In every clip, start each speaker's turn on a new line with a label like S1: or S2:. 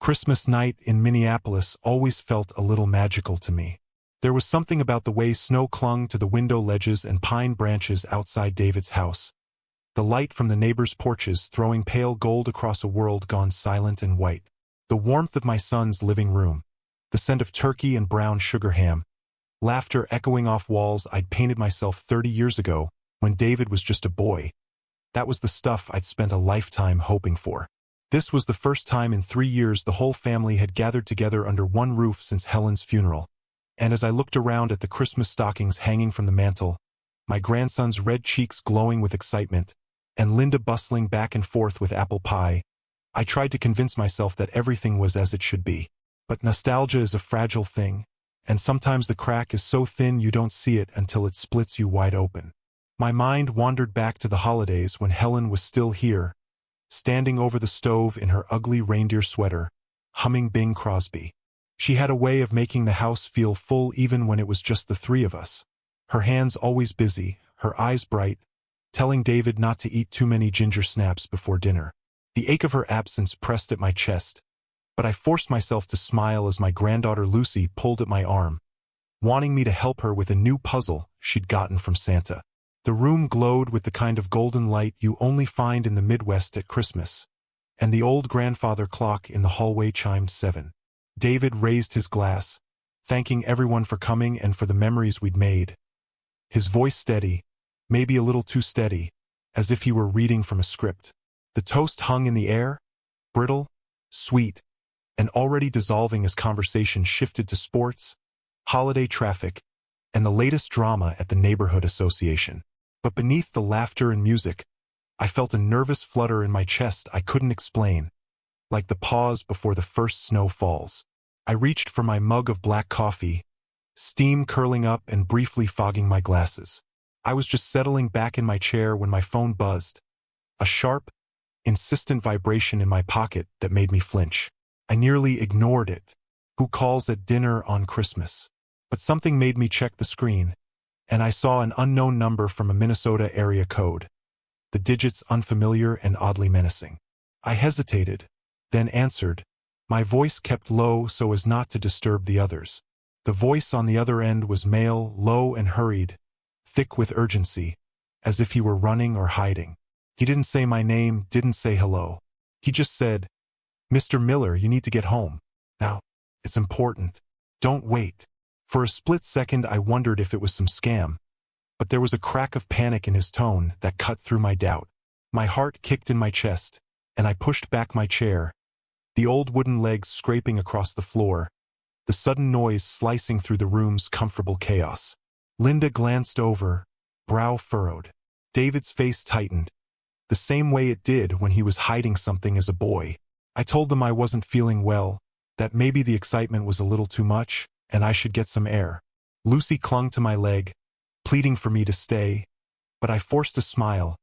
S1: Christmas night in Minneapolis always felt a little magical to me. There was something about the way snow clung to the window ledges and pine branches outside David's house. The light from the neighbors' porches throwing pale gold across a world gone silent and white. The warmth of my son's living room. The scent of turkey and brown sugar ham. Laughter echoing off walls I'd painted myself 30 years ago, when David was just a boy. That was the stuff I'd spent a lifetime hoping for. This was the first time in 3 years the whole family had gathered together under one roof since Helen's funeral. And as I looked around at the Christmas stockings hanging from the mantel, my grandson's red cheeks glowing with excitement, and Linda bustling back and forth with apple pie, I tried to convince myself that everything was as it should be. But nostalgia is a fragile thing, and sometimes the crack is so thin you don't see it until it splits you wide open. My mind wandered back to the holidays when Helen was still here, standing over the stove in her ugly reindeer sweater, humming Bing Crosby. She had a way of making the house feel full even when it was just the three of us. Her hands always busy, her eyes bright, telling David not to eat too many ginger snaps before dinner. The ache of her absence pressed at my chest, but I forced myself to smile as my granddaughter Lucy pulled at my arm, wanting me to help her with a new puzzle she'd gotten from Santa. The room glowed with the kind of golden light you only find in the Midwest at Christmas, and the old grandfather clock in the hallway chimed 7. David raised his glass, thanking everyone for coming and for the memories we'd made. His voice steady, maybe a little too steady, as if he were reading from a script. The toast hung in the air, brittle, sweet, and already dissolving as conversation shifted to sports, holiday traffic, and the latest drama at the neighborhood association. But beneath the laughter and music, I felt a nervous flutter in my chest I couldn't explain, like the pause before the first snow falls. I reached for my mug of black coffee, steam curling up and briefly fogging my glasses. I was just settling back in my chair when my phone buzzed, a sharp, insistent vibration in my pocket that made me flinch. I nearly ignored it. Who calls at dinner on Christmas? But something made me check the screen, and I saw an unknown number from a Minnesota area code. The digits unfamiliar and oddly menacing. I hesitated, then answered. My voice kept low so as not to disturb the others. The voice on the other end was male, low and hurried, thick with urgency, as if he were running or hiding. He didn't say my name, didn't say hello. He just said, "Mr. Miller, you need to get home. Now, it's important. Don't wait." For a split second I wondered if it was some scam, but there was a crack of panic in his tone that cut through my doubt. My heart kicked in my chest, and I pushed back my chair, the old wooden legs scraping across the floor, the sudden noise slicing through the room's comfortable chaos. Linda glanced over, brow furrowed. David's face tightened, the same way it did when he was hiding something as a boy. I told them I wasn't feeling well, that maybe the excitement was a little too much, and I should get some air. Lucy clung to my leg, pleading for me to stay, but I forced a smile,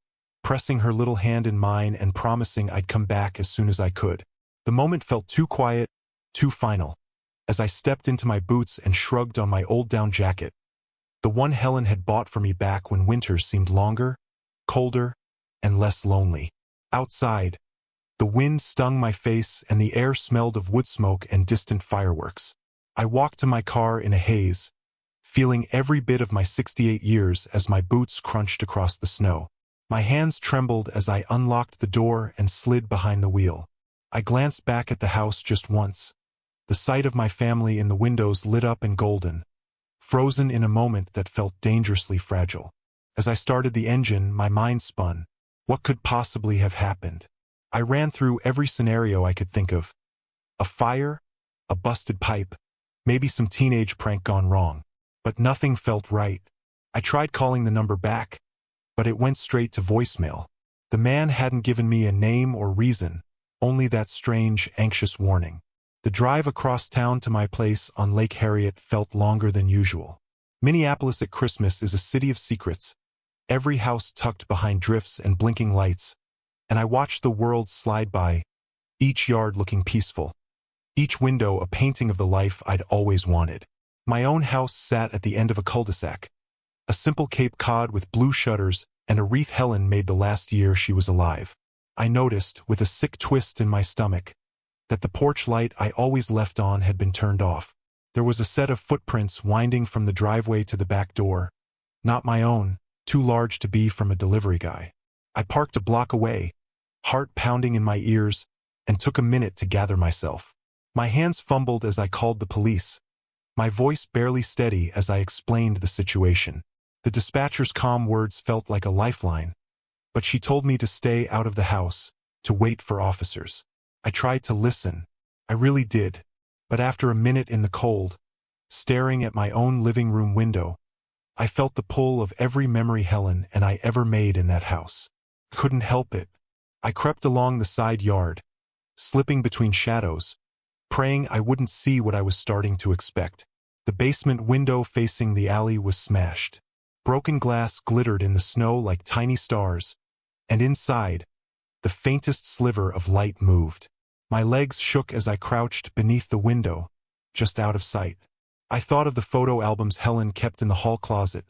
S1: pressing her little hand in mine and promising I'd come back as soon as I could. The moment felt too quiet, too final, as I stepped into my boots and shrugged on my old down jacket, the one Helen had bought for me back when winters seemed longer, colder, and less lonely. Outside, the wind stung my face and the air smelled of wood smoke and distant fireworks. I walked to my car in a haze, feeling every bit of my 68 years as my boots crunched across the snow. My hands trembled as I unlocked the door and slid behind the wheel. I glanced back at the house just once. The sight of my family in the windows lit up and golden, frozen in a moment that felt dangerously fragile. As I started the engine, my mind spun. What could possibly have happened? I ran through every scenario I could think of. A fire, a busted pipe, maybe some teenage prank gone wrong. But nothing felt right. I tried calling the number back, but it went straight to voicemail. The man hadn't given me a name or reason, only that strange, anxious warning. The drive across town to my place on Lake Harriet felt longer than usual. Minneapolis at Christmas is a city of secrets, every house tucked behind drifts and blinking lights, and I watched the world slide by, each yard looking peaceful, each window a painting of the life I'd always wanted. My own house sat at the end of a cul-de-sac, a simple Cape Cod with blue shutters and a wreath Helen made the last year she was alive. I noticed, with a sick twist in my stomach, that the porch light I always left on had been turned off. There was a set of footprints winding from the driveway to the back door. Not my own, too large to be from a delivery guy. I parked a block away, heart pounding in my ears, and took a minute to gather myself. My hands fumbled as I called the police, my voice barely steady as I explained the situation. The dispatcher's calm words felt like a lifeline, but she told me to stay out of the house, to wait for officers. I tried to listen. I really did. But after a minute in the cold, staring at my own living room window, I felt the pull of every memory Helen and I ever made in that house. Couldn't help it. I crept along the side yard, slipping between shadows, praying I wouldn't see what I was starting to expect. The basement window facing the alley was smashed. Broken glass glittered in the snow like tiny stars, and inside, the faintest sliver of light moved. My legs shook as I crouched beneath the window, just out of sight. I thought of the photo albums Helen kept in the hall closet,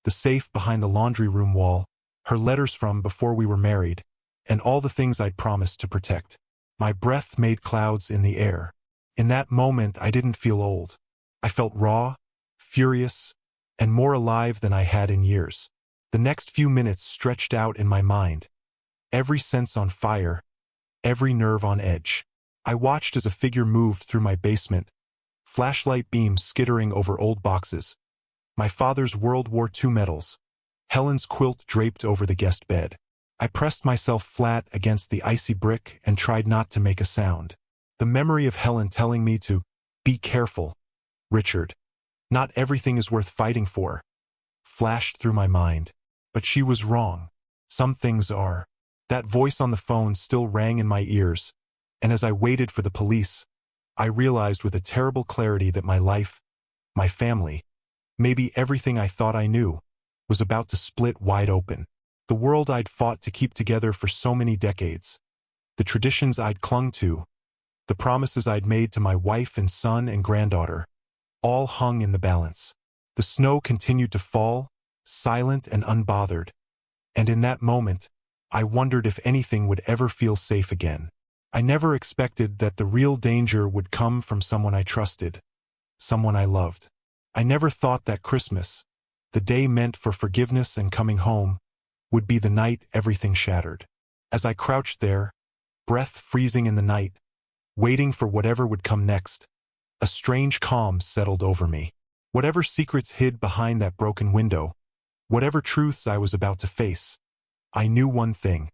S1: the safe behind the laundry room wall, her letters from before we were married, and all the things I'd promised to protect. My breath made clouds in the air. In that moment, I didn't feel old. I felt raw, furious, and more alive than I had in years. The next few minutes stretched out in my mind, every sense on fire, every nerve on edge. I watched as a figure moved through my basement, flashlight beams skittering over old boxes, my father's World War II medals, Helen's quilt draped over the guest bed. I pressed myself flat against the icy brick and tried not to make a sound. The memory of Helen telling me to be careful, Richard. Not everything is worth fighting for, flashed through my mind. But she was wrong. Some things are. That voice on the phone still rang in my ears, and as I waited for the police, I realized with a terrible clarity that my life, my family, maybe everything I thought I knew, was about to split wide open. The world I'd fought to keep together for so many decades, the traditions I'd clung to, the promises I'd made to my wife and son and granddaughter, all hung in the balance. The snow continued to fall, silent and unbothered, and in that moment, I wondered if anything would ever feel safe again. I never expected that the real danger would come from someone I trusted, someone I loved. I never thought that Christmas, the day meant for forgiveness and coming home, would be the night everything shattered. As I crouched there, breath freezing in the night, waiting for whatever would come next, a strange calm settled over me. Whatever secrets hid behind that broken window, whatever truths I was about to face, I knew one thing.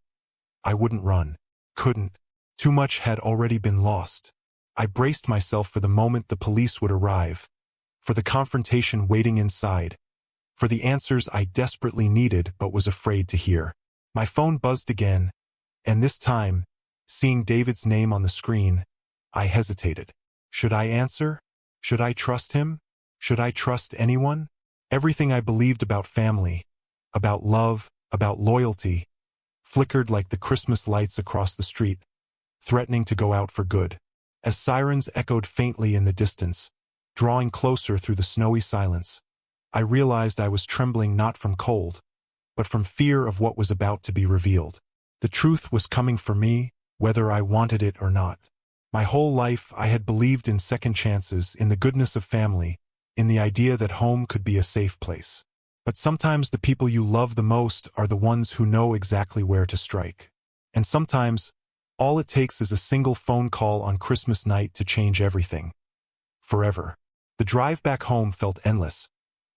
S1: I wouldn't run. Couldn't. Too much had already been lost. I braced myself for the moment the police would arrive, for the confrontation waiting inside, for the answers I desperately needed but was afraid to hear. My phone buzzed again, and this time, seeing David's name on the screen, I hesitated. Should I answer? Should I trust him? Should I trust anyone? Everything I believed about family, about love, about loyalty, flickered like the Christmas lights across the street, threatening to go out for good. As sirens echoed faintly in the distance, drawing closer through the snowy silence, I realized I was trembling not from cold, but from fear of what was about to be revealed. The truth was coming for me, whether I wanted it or not. My whole life I had believed in second chances, in the goodness of family, in the idea that home could be a safe place. But sometimes the people you love the most are the ones who know exactly where to strike. And sometimes, all it takes is a single phone call on Christmas night to change everything. Forever. The drive back home felt endless,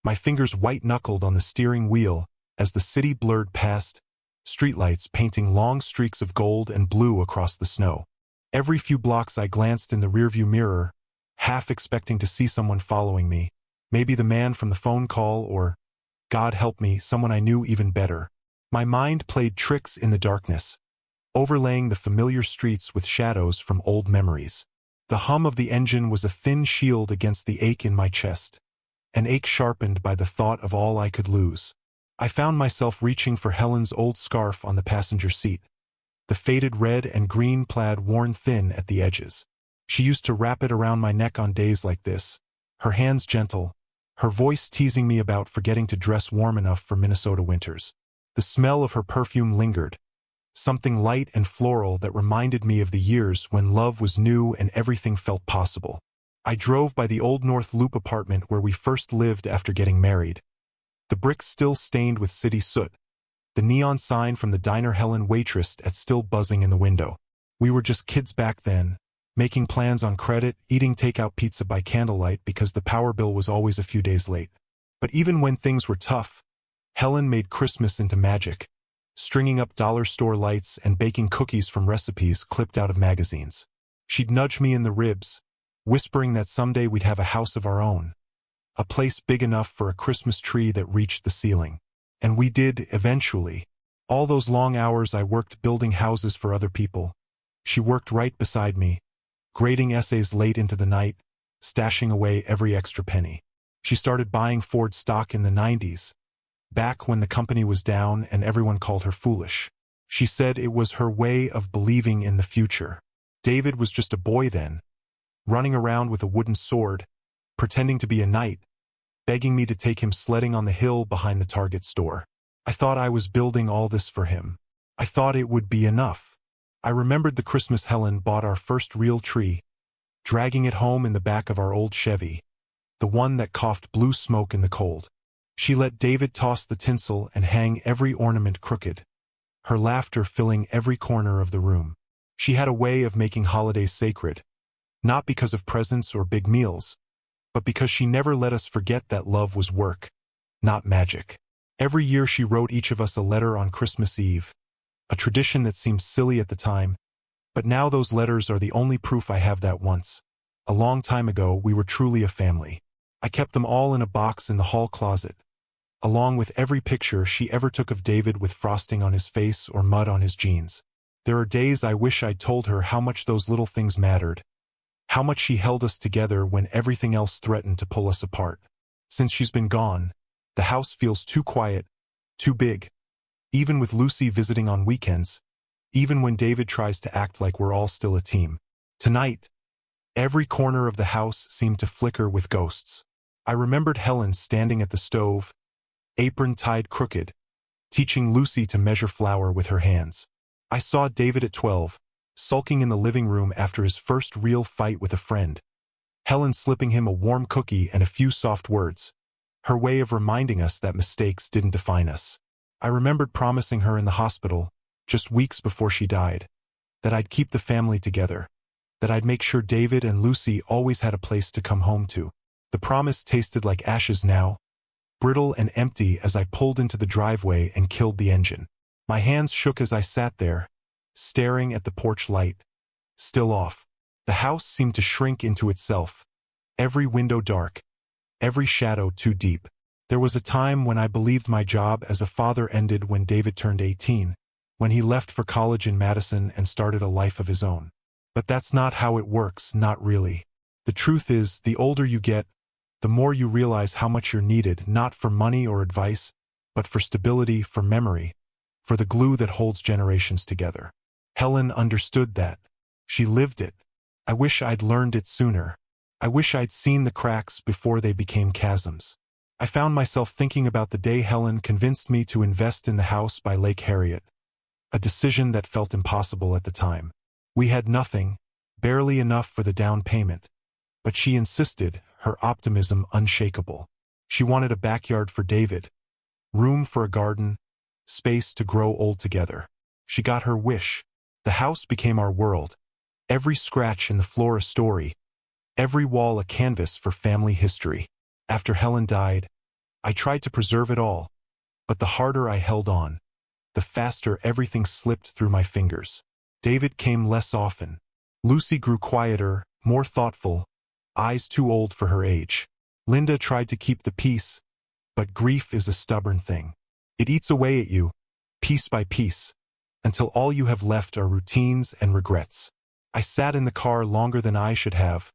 S1: my fingers white-knuckled on the steering wheel as the city blurred past, streetlights painting long streaks of gold and blue across the snow. Every few blocks I glanced in the rearview mirror, half expecting to see someone following me, maybe the man from the phone call or, God help me, someone I knew even better. My mind played tricks in the darkness, overlaying the familiar streets with shadows from old memories. The hum of the engine was a thin shield against the ache in my chest, an ache sharpened by the thought of all I could lose. I found myself reaching for Helen's old scarf on the passenger seat, the faded red and green plaid worn thin at the edges. She used to wrap it around my neck on days like this, her hands gentle, her voice teasing me about forgetting to dress warm enough for Minnesota winters. The smell of her perfume lingered, something light and floral that reminded me of the years when love was new and everything felt possible. I drove by the old North Loop apartment where we first lived after getting married. The bricks still stained with city soot, the neon sign from the diner Helen waitress at still buzzing in the window. We were just kids back then, making plans on credit, eating takeout pizza by candlelight because the power bill was always a few days late. But even when things were tough, Helen made Christmas into magic, stringing up dollar store lights and baking cookies from recipes clipped out of magazines. She'd nudge me in the ribs, whispering that someday we'd have a house of our own, a place big enough for a Christmas tree that reached the ceiling. And we did, eventually. All those long hours I worked building houses for other people. She worked right beside me, grading essays late into the night, stashing away every extra penny. She started buying Ford stock in the 90s, back when the company was down and everyone called her foolish. She said it was her way of believing in the future. David was just a boy then, running around with a wooden sword, pretending to be a knight, begging me to take him sledding on the hill behind the Target store. I thought I was building all this for him. I thought it would be enough. I remembered the Christmas Helen bought our first real tree, dragging it home in the back of our old Chevy, the one that coughed blue smoke in the cold. She let David toss the tinsel and hang every ornament crooked, her laughter filling every corner of the room. She had a way of making holidays sacred, not because of presents or big meals, but because she never let us forget that love was work, not magic. Every year she wrote each of us a letter on Christmas Eve, a tradition that seemed silly at the time, but now those letters are the only proof I have that once, a long time ago, we were truly a family. I kept them all in a box in the hall closet, along with every picture she ever took of David with frosting on his face or mud on his jeans. There are days I wish I'd told her how much those little things mattered, how much she held us together when everything else threatened to pull us apart. Since she's been gone, the house feels too quiet, too big. Even with Lucy visiting on weekends, even when David tries to act like we're all still a team. Tonight, every corner of the house seemed to flicker with ghosts. I remembered Helen standing at the stove, apron tied crooked, teaching Lucy to measure flour with her hands. I saw David at 12, sulking in the living room after his first real fight with a friend. Helen slipping him a warm cookie and a few soft words, her way of reminding us that mistakes didn't define us. I remembered promising her in the hospital, just weeks before she died, that I'd keep the family together, that I'd make sure David and Lucy always had a place to come home to. The promise tasted like ashes now, brittle and empty as I pulled into the driveway and killed the engine. My hands shook as I sat there, staring at the porch light, still off. The house seemed to shrink into itself, every window dark, every shadow too deep. There was a time when I believed my job as a father ended when David turned 18, when he left for college in Madison and started a life of his own. But that's not how it works, not really. The truth is, the older you get, the more you realize how much you're needed, not for money or advice, but for stability, for memory, for the glue that holds generations together. Helen understood that. She lived it. I wish I'd learned it sooner. I wish I'd seen the cracks before they became chasms. I found myself thinking about the day Helen convinced me to invest in the house by Lake Harriet, a decision that felt impossible at the time. We had nothing, barely enough for the down payment, but she insisted, her optimism unshakable. She wanted a backyard for David, room for a garden, space to grow old together. She got her wish. The house became our world. Every scratch in the floor a story, every wall a canvas for family history. After Helen died, I tried to preserve it all, but the harder I held on, the faster everything slipped through my fingers. David came less often. Lucy grew quieter, more thoughtful, eyes too old for her age. Linda tried to keep the peace, but grief is a stubborn thing. It eats away at you, piece by piece, until all you have left are routines and regrets. I sat in the car longer than I should have,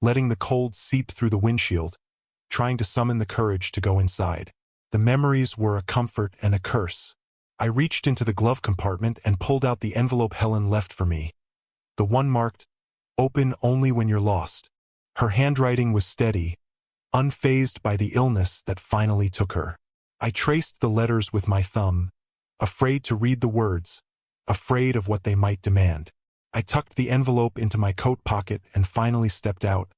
S1: letting the cold seep through the windshield, trying to summon the courage to go inside. The memories were a comfort and a curse. I reached into the glove compartment and pulled out the envelope Helen left for me, the one marked, "Open only when you're lost." Her handwriting was steady, unfazed by the illness that finally took her. I traced the letters with my thumb, afraid to read the words, afraid of what they might demand. I tucked the envelope into my coat pocket and finally stepped out,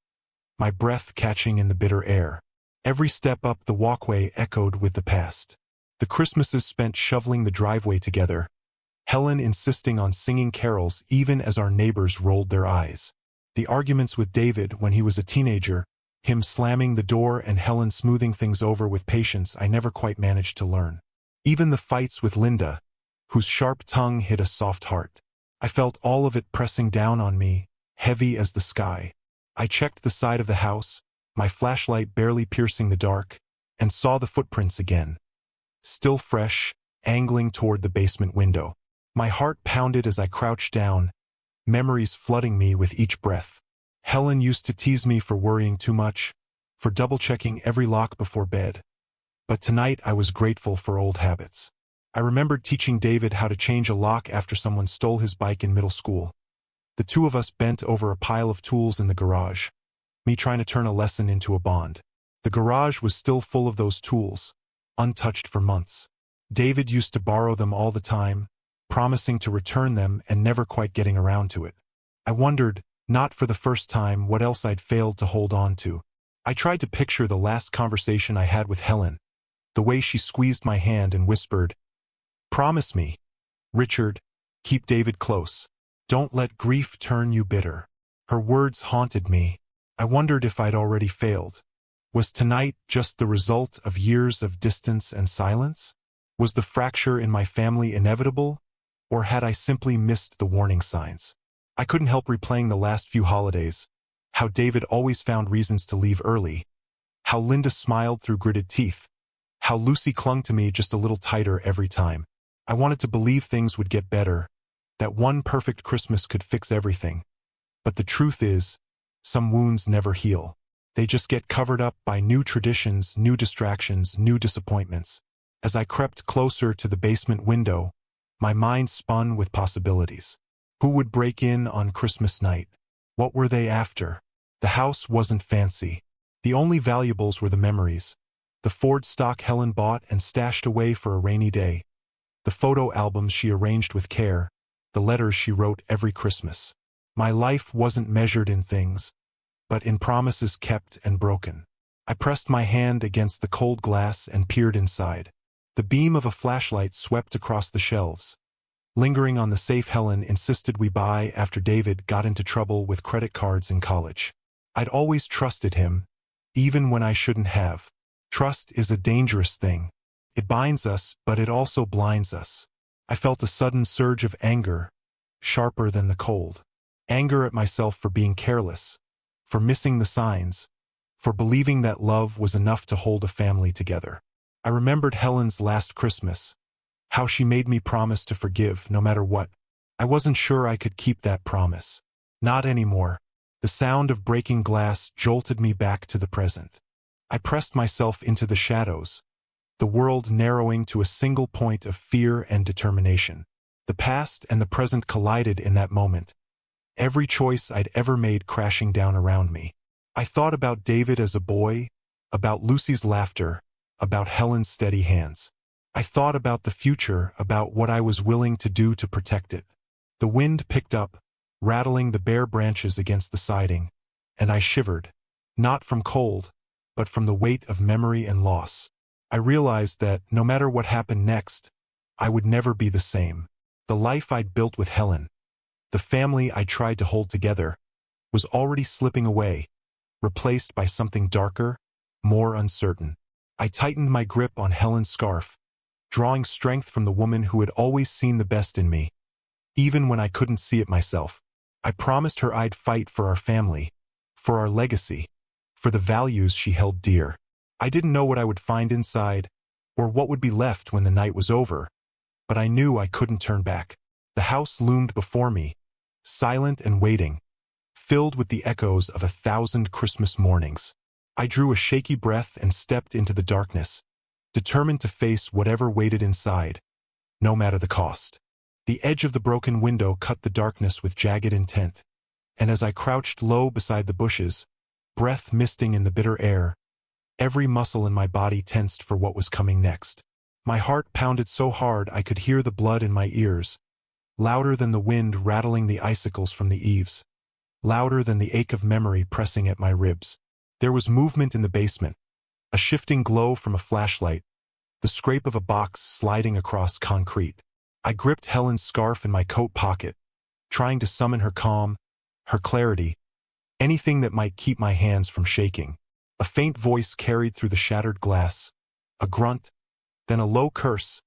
S1: my breath catching in the bitter air. Every step up the walkway echoed with the past. The Christmases spent shoveling the driveway together, Helen insisting on singing carols even as our neighbors rolled their eyes. The arguments with David when he was a teenager, him slamming the door and Helen smoothing things over with patience I never quite managed to learn. Even the fights with Linda, whose sharp tongue hit a soft heart. I felt all of it pressing down on me, heavy as the sky. I checked the side of the house, my flashlight barely piercing the dark, and saw the footprints again. Still fresh, angling toward the basement window. My heart pounded as I crouched down, memories flooding me with each breath. Helen used to tease me for worrying too much, for double-checking every lock before bed. But tonight I was grateful for old habits. I remembered teaching David how to change a lock after someone stole his bike in middle school. The two of us bent over a pile of tools in the garage, me trying to turn a lesson into a bond. The garage was still full of those tools, untouched for months. David used to borrow them all the time, promising to return them and never quite getting around to it. I wondered, not for the first time, what else I'd failed to hold on to. I tried to picture the last conversation I had with Helen, the way she squeezed my hand and whispered, "Promise me, Richard, keep David close. Don't let grief turn you bitter." Her words haunted me. I wondered if I'd already failed. Was tonight just the result of years of distance and silence? Was the fracture in my family inevitable, or had I simply missed the warning signs? I couldn't help replaying the last few holidays, how David always found reasons to leave early, how Linda smiled through gritted teeth, how Lucy clung to me just a little tighter every time. I wanted to believe things would get better, that one perfect Christmas could fix everything. But the truth is, some wounds never heal. They just get covered up by new traditions, new distractions, new disappointments. As I crept closer to the basement window, my mind spun with possibilities. Who would break in on Christmas night? What were they after? The house wasn't fancy. The only valuables were the memories. The Ford stock Helen bought and stashed away for a rainy day. The photo albums she arranged with care. The letters she wrote every Christmas. My life wasn't measured in things, but in promises kept and broken. I pressed my hand against the cold glass and peered inside. The beam of a flashlight swept across the shelves. Lingering on the safe Helen insisted we buy after David got into trouble with credit cards in college. I'd always trusted him, even when I shouldn't have. Trust is a dangerous thing. It binds us, but it also blinds us. I felt a sudden surge of anger, sharper than the cold. Anger at myself for being careless, for missing the signs, for believing that love was enough to hold a family together. I remembered Helen's last Christmas, how she made me promise to forgive no matter what. I wasn't sure I could keep that promise. Not anymore. The sound of breaking glass jolted me back to the present. I pressed myself into the shadows, the world narrowing to a single point of fear and determination. The past and the present collided in that moment, every choice I'd ever made crashing down around me. I thought about David as a boy, about Lucy's laughter, about Helen's steady hands. I thought about the future, about what I was willing to do to protect it. The wind picked up, rattling the bare branches against the siding, and I shivered, not from cold, but from the weight of memory and loss. I realized that, no matter what happened next, I would never be the same. The life I'd built with Helen, the family I tried to hold together, was already slipping away, replaced by something darker, more uncertain. I tightened my grip on Helen's scarf, drawing strength from the woman who had always seen the best in me, even when I couldn't see it myself. I promised her I'd fight for our family, for our legacy, for the values she held dear. I didn't know what I would find inside, or what would be left when the night was over, but I knew I couldn't turn back. The house loomed before me, silent and waiting, filled with the echoes of 1,000 Christmas mornings. I drew a shaky breath and stepped into the darkness, determined to face whatever waited inside, no matter the cost. The edge of the broken window cut the darkness with jagged intent, and as I crouched low beside the bushes, breath misting in the bitter air, every muscle in my body tensed for what was coming next. My heart pounded so hard I could hear the blood in my ears, louder than the wind rattling the icicles from the eaves, louder than the ache of memory pressing at my ribs. There was movement in the basement, a shifting glow from a flashlight, the scrape of a box sliding across concrete. I gripped Helen's scarf in my coat pocket, trying to summon her calm, her clarity, anything that might keep my hands from shaking. A faint voice carried through the shattered glass, a grunt, then a low curse,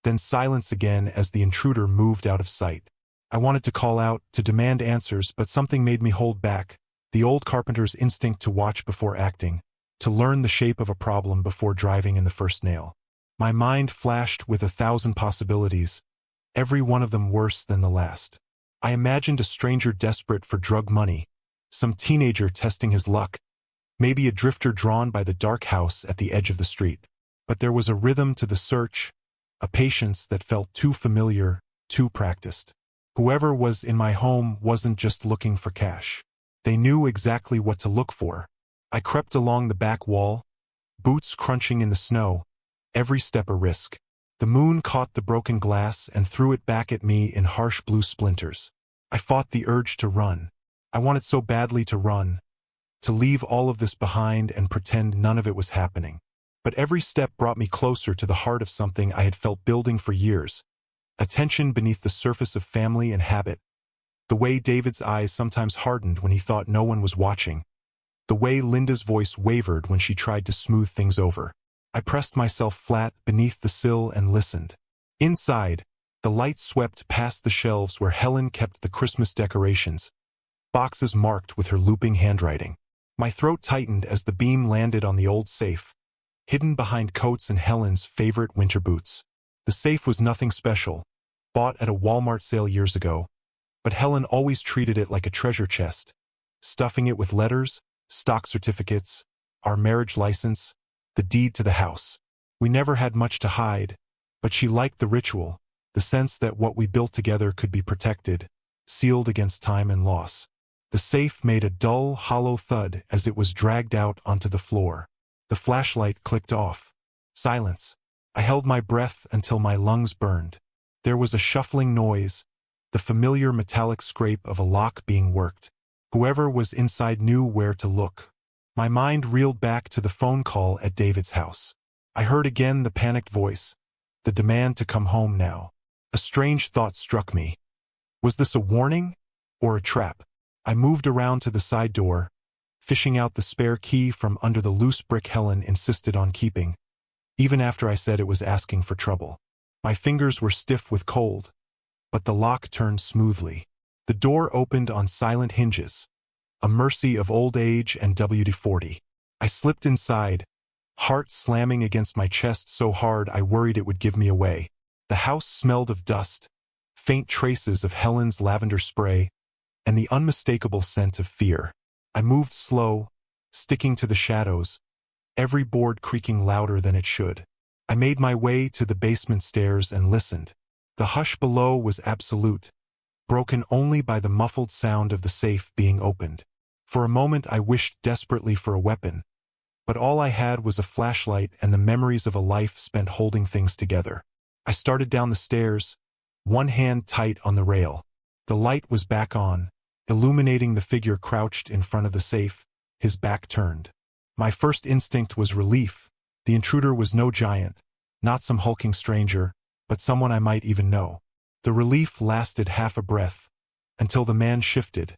S1: then silence again as the intruder moved out of sight. I wanted to call out, to demand answers, but something made me hold back, the old carpenter's instinct to watch before acting, to learn the shape of a problem before driving in the first nail. My mind flashed with 1,000 possibilities, every one of them worse than the last. I imagined a stranger desperate for drug money, some teenager testing his luck, maybe a drifter drawn by the dark house at the edge of the street. But there was a rhythm to the search, a patience that felt too familiar, too practiced. Whoever was in my home wasn't just looking for cash. They knew exactly what to look for. I crept along the back wall, boots crunching in the snow, every step a risk. The moon caught the broken glass and threw it back at me in harsh blue splinters. I fought the urge to run. I wanted so badly to run, to leave all of this behind and pretend none of it was happening. But every step brought me closer to the heart of something I had felt building for years, a tension beneath the surface of family and habit, the way David's eyes sometimes hardened when he thought no one was watching, the way Linda's voice wavered when she tried to smooth things over. I pressed myself flat beneath the sill and listened. Inside, the light swept past the shelves where Helen kept the Christmas decorations, boxes marked with her looping handwriting. My throat tightened as the beam landed on the old safe, hidden behind coats and Helen's favorite winter boots. The safe was nothing special, bought at a Walmart sale years ago, but Helen always treated it like a treasure chest, stuffing it with letters, stock certificates, our marriage license, the deed to the house. We never had much to hide, but she liked the ritual, the sense that what we built together could be protected, sealed against time and loss. The safe made a dull, hollow thud as it was dragged out onto the floor. The flashlight clicked off. Silence. I held my breath until my lungs burned. There was a shuffling noise, the familiar metallic scrape of a lock being worked. Whoever was inside knew where to look. My mind reeled back to the phone call at David's house. I heard again the panicked voice, the demand to come home now. A strange thought struck me. Was this a warning or a trap? I moved around to the side door, fishing out the spare key from under the loose brick Helen insisted on keeping, even after I said it was asking for trouble. My fingers were stiff with cold, but the lock turned smoothly. The door opened on silent hinges, a mercy of old age and WD-40. I slipped inside, heart slamming against my chest so hard I worried it would give me away. The house smelled of dust, faint traces of Helen's lavender spray, and the unmistakable scent of fear. I moved slow, sticking to the shadows, every board creaking louder than it should. I made my way to the basement stairs and listened. The hush below was absolute, broken only by the muffled sound of the safe being opened. For a moment I wished desperately for a weapon, but all I had was a flashlight and the memories of a life spent holding things together. I started down the stairs, one hand tight on the rail. The light was back on, illuminating the figure crouched in front of the safe, his back turned. My first instinct was relief. The intruder was no giant, not some hulking stranger, but someone I might even know. The relief lasted half a breath, until the man shifted,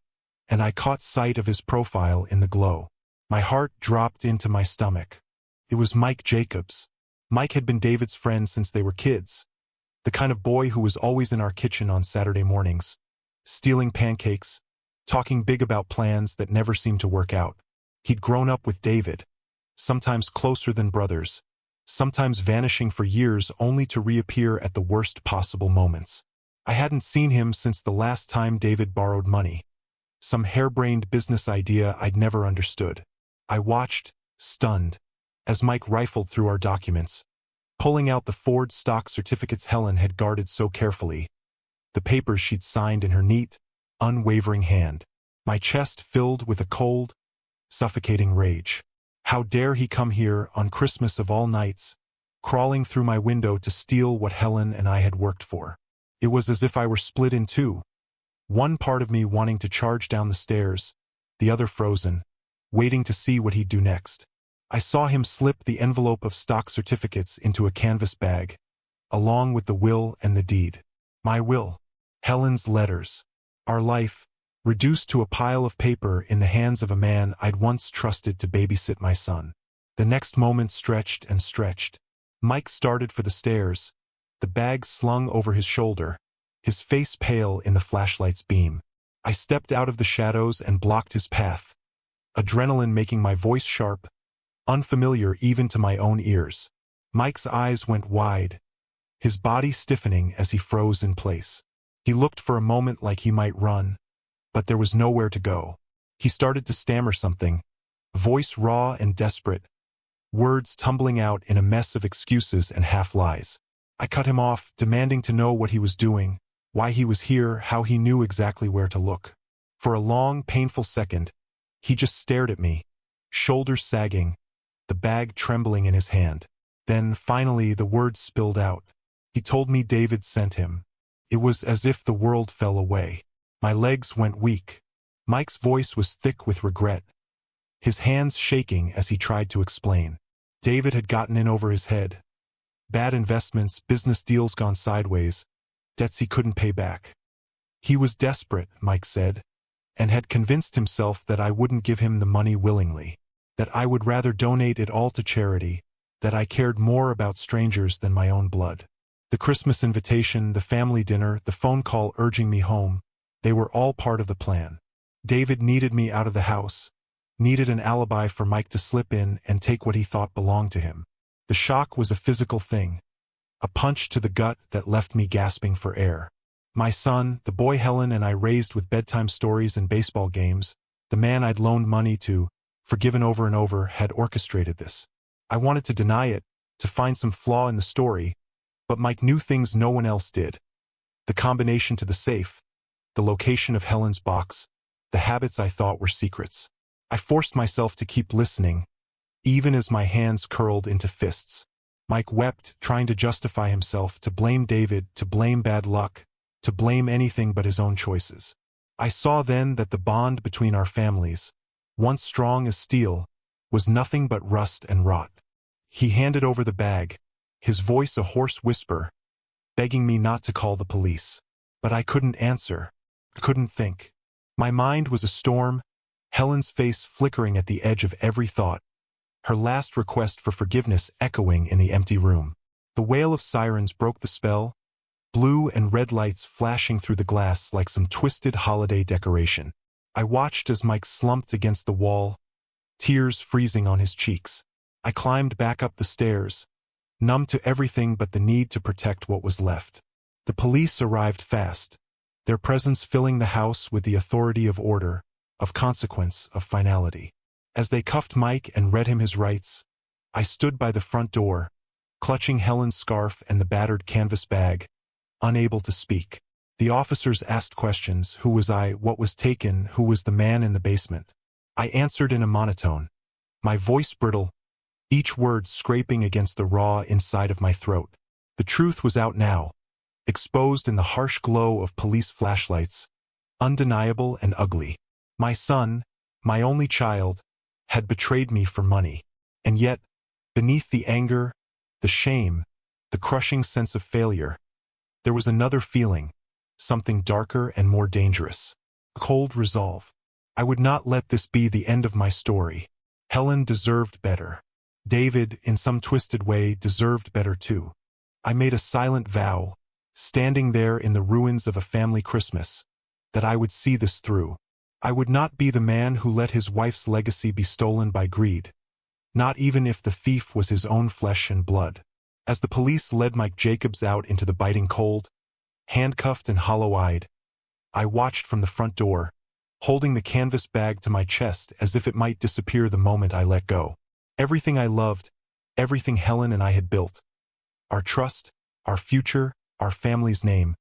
S1: and I caught sight of his profile in the glow. My heart dropped into my stomach. It was Mike Jacobs. Mike had been David's friend since they were kids, the kind of boy who was always in our kitchen on Saturday mornings, stealing pancakes, talking big about plans that never seemed to work out. He'd grown up with David, sometimes closer than brothers, sometimes vanishing for years only to reappear at the worst possible moments. I hadn't seen him since the last time David borrowed money, some harebrained business idea I'd never understood. I watched, stunned, as Mike rifled through our documents, pulling out the Ford stock certificates Helen had guarded so carefully, the papers she'd signed in her neat, unwavering hand. My chest filled with a cold, suffocating rage. How dare he come here on Christmas of all nights, crawling through my window to steal what Helen and I had worked for? It was as if I were split in two. One part of me wanting to charge down the stairs, the other frozen, waiting to see what he'd do next. I saw him slip the envelope of stock certificates into a canvas bag, along with the will and the deed. My will. Helen's letters. Our life, reduced to a pile of paper in the hands of a man I'd once trusted to babysit my son. The next moment stretched and stretched. Mike started for the stairs, the bag slung over his shoulder, his face pale in the flashlight's beam. I stepped out of the shadows and blocked his path, adrenaline making my voice sharp, unfamiliar even to my own ears. Mike's eyes went wide, his body stiffening as he froze in place. He looked for a moment like he might run, but there was nowhere to go. He started to stammer something, voice raw and desperate, words tumbling out in a mess of excuses and half-lies. I cut him off, demanding to know what he was doing, why he was here, how he knew exactly where to look. For a long, painful second, he just stared at me, shoulders sagging, the bag trembling in his hand. Then, finally, the words spilled out. He told me David sent him. It was as if the world fell away. My legs went weak. Mike's voice was thick with regret, his hands shaking as he tried to explain. David had gotten in over his head. Bad investments, business deals gone sideways, debts he couldn't pay back. He was desperate, Mike said, and had convinced himself that I wouldn't give him the money willingly, that I would rather donate it all to charity, that I cared more about strangers than my own blood. The Christmas invitation, the family dinner, the phone call urging me home, they were all part of the plan. David needed me out of the house, needed an alibi for Mike to slip in and take what he thought belonged to him. The shock was a physical thing, a punch to the gut that left me gasping for air. My son, the boy Helen and I raised with bedtime stories and baseball games, the man I'd loaned money to, forgiven over and over, had orchestrated this. I wanted to deny it, to find some flaw in the story, but Mike knew things no one else did. The combination to the safe, the location of Helen's box, the habits I thought were secrets. I forced myself to keep listening, even as my hands curled into fists. Mike wept, trying to justify himself, to blame David, to blame bad luck, to blame anything but his own choices. I saw then that the bond between our families, once strong as steel, was nothing but rust and rot. He handed over the bag, his voice a hoarse whisper, begging me not to call the police. But I couldn't answer. I couldn't think. My mind was a storm, Helen's face flickering at the edge of every thought, her last request for forgiveness echoing in the empty room. The wail of sirens broke the spell, blue and red lights flashing through the glass like some twisted holiday decoration. I watched as Mike slumped against the wall, tears freezing on his cheeks. I climbed back up the stairs, numb to everything but the need to protect what was left. The police arrived fast, their presence filling the house with the authority of order, of consequence, of finality. As they cuffed Mike and read him his rights, I stood by the front door, clutching Helen's scarf and the battered canvas bag, unable to speak. The officers asked questions: who was I, what was taken, who was the man in the basement? I answered in a monotone, my voice brittle, each word scraping against the raw inside of my throat. The truth was out now, exposed in the harsh glow of police flashlights, undeniable and ugly. My son, my only child, had betrayed me for money. And yet, beneath the anger, the shame, the crushing sense of failure, there was another feeling, something darker and more dangerous. A cold resolve. I would not let this be the end of my story. Helen deserved better. David, in some twisted way, deserved better too. I made a silent vow, standing there in the ruins of a family Christmas, that I would see this through. I would not be the man who let his wife's legacy be stolen by greed, not even if the thief was his own flesh and blood. As the police led Mike Jacobs out into the biting cold, handcuffed and hollow-eyed, I watched from the front door, holding the canvas bag to my chest as if it might disappear the moment I let go. Everything I loved, everything Helen and I had built, our trust, our future, our family's name,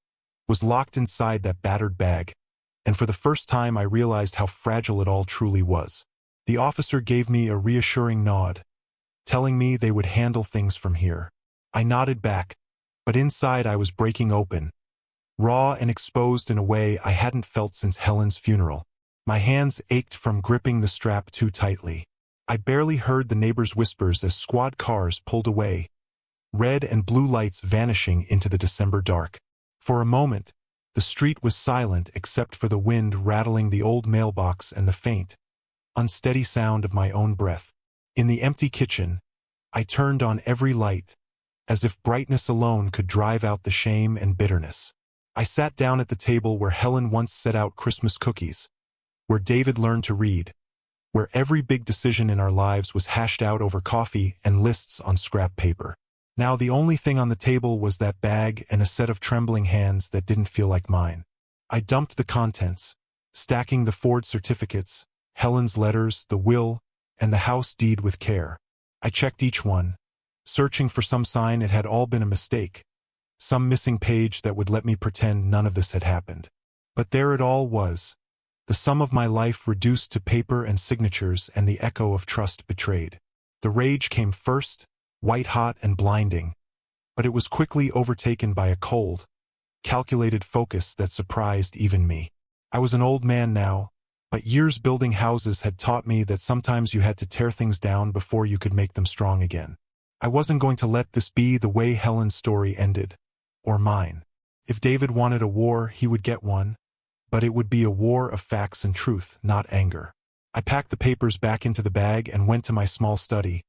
S1: was locked inside that battered bag, and for the first time I realized how fragile it all truly was. The officer gave me a reassuring nod, telling me they would handle things from here. I nodded back, but inside I was breaking open, raw and exposed in a way I hadn't felt since Helen's funeral. My hands ached from gripping the strap too tightly. I barely heard the neighbors' whispers as squad cars pulled away, red and blue lights vanishing into the December dark. For a moment, the street was silent except for the wind rattling the old mailbox and the faint, unsteady sound of my own breath. In the empty kitchen, I turned on every light, as if brightness alone could drive out the shame and bitterness. I sat down at the table where Helen once set out Christmas cookies, where David learned to read, where every big decision in our lives was hashed out over coffee and lists on scrap paper. Now the only thing on the table was that bag and a set of trembling hands that didn't feel like mine. I dumped the contents, stacking the Ford certificates, Helen's letters, the will, and the house deed with care. I checked each one, searching for some sign it had all been a mistake, some missing page that would let me pretend none of this had happened. But there it all was, the sum of my life reduced to paper and signatures and the echo of trust betrayed. The rage came first, white-hot and blinding, but it was quickly overtaken by a cold, calculated focus that surprised even me. I was an old man now, but years building houses had taught me that sometimes you had to tear things down before you could make them strong again. I wasn't going to let this be the way Helen's story ended, or mine. If David wanted a war, he would get one, but it would be a war of facts and truth, not anger. I packed the papers back into the bag and went to my small study,